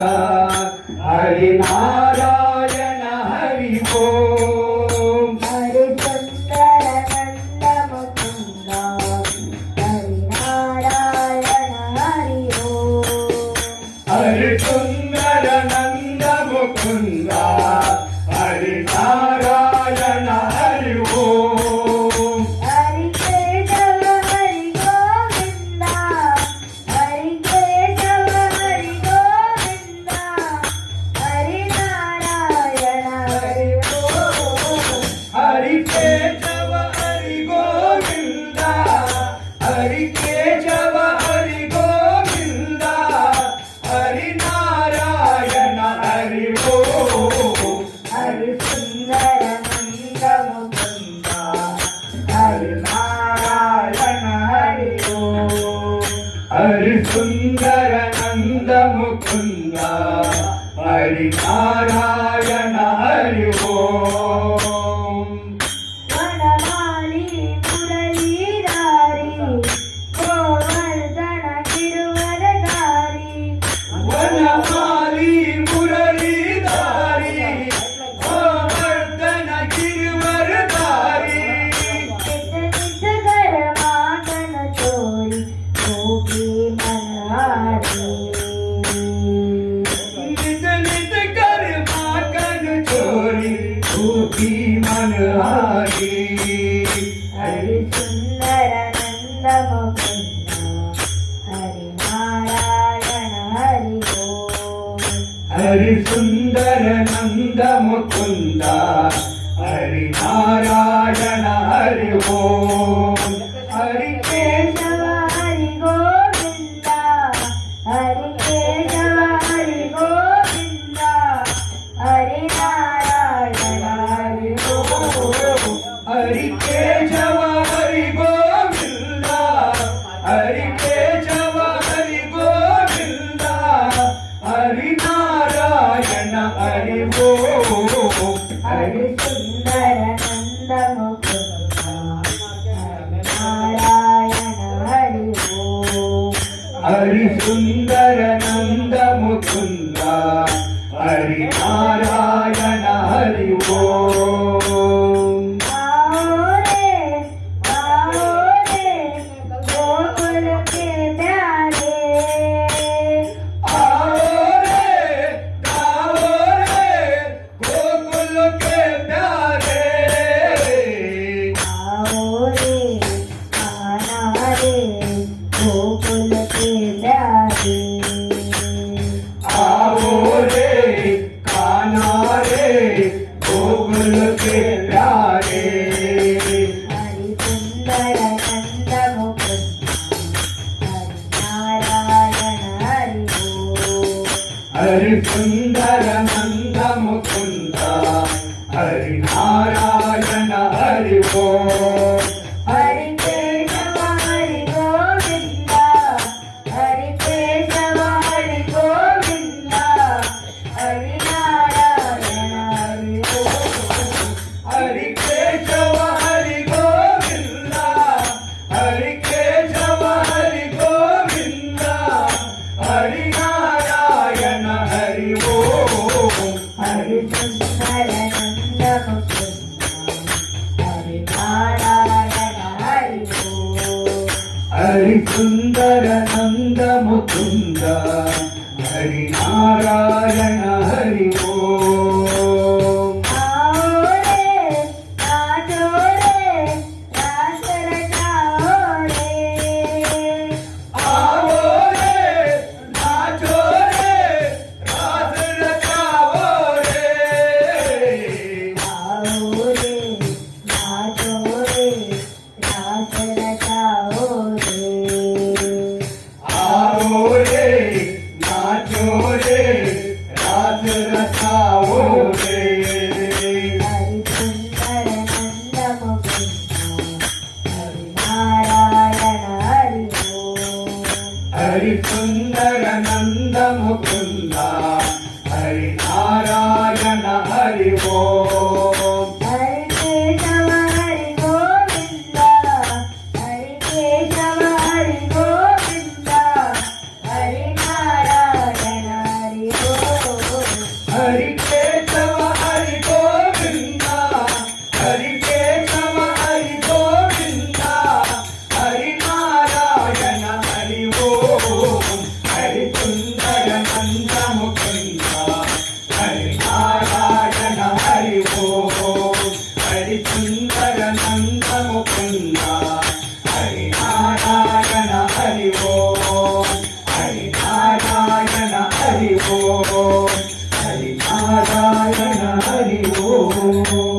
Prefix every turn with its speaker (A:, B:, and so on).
A: हरि नारायण हरि ओम।
B: हरि सुंदर नंद मुकुंदा हरि नारायण हरि ओम।
A: हरि सुंदर नंद मुकुंदा हरि नारायण हरि ओम।
B: हरि केशव हरि गोविंदा हरि केशव हरि गोविंदा हरि नारायण हरि ओम।
A: हरि केशव हरि गोविंदा हरि केशव हरि गोविंदा हरि नारायण हरि ओम।
B: हरि सुंदर नंद मुकुंदा हरि नारायण हरि ओम।
A: हरि सुंदर नंद मुकुंदा हरि नारायण हरि ओम।
B: वनमाली मुरलीधारी गोवर्धन गिरवरधारी
A: वनमाली मुरलीधारी गोवर्धन गिरवरधारी
B: नित नित कर माखन चोरी गोपी मनहारी।
A: नित नित कर माखन चोरी गोपी मनहारी।
B: हरि सुंदर नंद मुकुंदा हरि नारायण हरि ओम।
A: हरि सुंदर नंद मुकुंदा हरि नारायण हरि ओम। हरि
B: केशव हरि गोविंदा हरि केशव हरि गोविंदा हरि नारायण हरि ओम।
A: हरि केशव हरि गोविंदा हरि केशव हरि गोविंदा हरि नारायण हरि ओम।
B: हरि सुंदर नंद मुकुंदा हरि नारायण हरि ओम।
A: हरि सुंदर नंद मुकुंदा हरि नारायण हरि ओम।
B: आओ रे गोकुल के प्यारे
A: आओ रे गोकुल के प्यारे।
B: आओ रे आना रे गोकुल के प्यारे।
A: आओ रे कान्हा रे गोकुल के प्यारे।
B: हरि सुंदर नंद मुकुंदा हरि नारायण हरि ओम।
A: हरि सुंदर नंद मुकुंदा हरि नारायण हरि ओम।
B: हरि केशव हरि गोविंदा हरि केशव हरि गोविंदा हरि नारायण हरि ओम।
A: हरि केशव हरि गोविंदा हरि केशव हरि गोविंदा हरि नारायण हरि ओम।
B: हरि सुंदर नंद मुकुंदा हरि नारायण हरि ओम।
A: हरि सुंदर नंद मुकुंदा हरि नारायण हरि ओम।
B: आओ रे नाचो रे रास रचाओ रे।
A: आओ रे नाचो रे रास रचाओ रे।
B: आओ रे नाचो रे रास रचाओ रे।
A: आओ रे नाचो रे रास रचाओ रे।
B: हरि सुंदर नंद मुकुंदा हरि नारायण हरि ओम।
A: हरि सुंदर नंद मुकुंदा हरि नारायण हरि ओम।
B: हरि केशव हरि गोविंदा हरि केशव हरि गोविंदा हरि नारायण हरि ओम।
A: हरि नारायण हरि ओम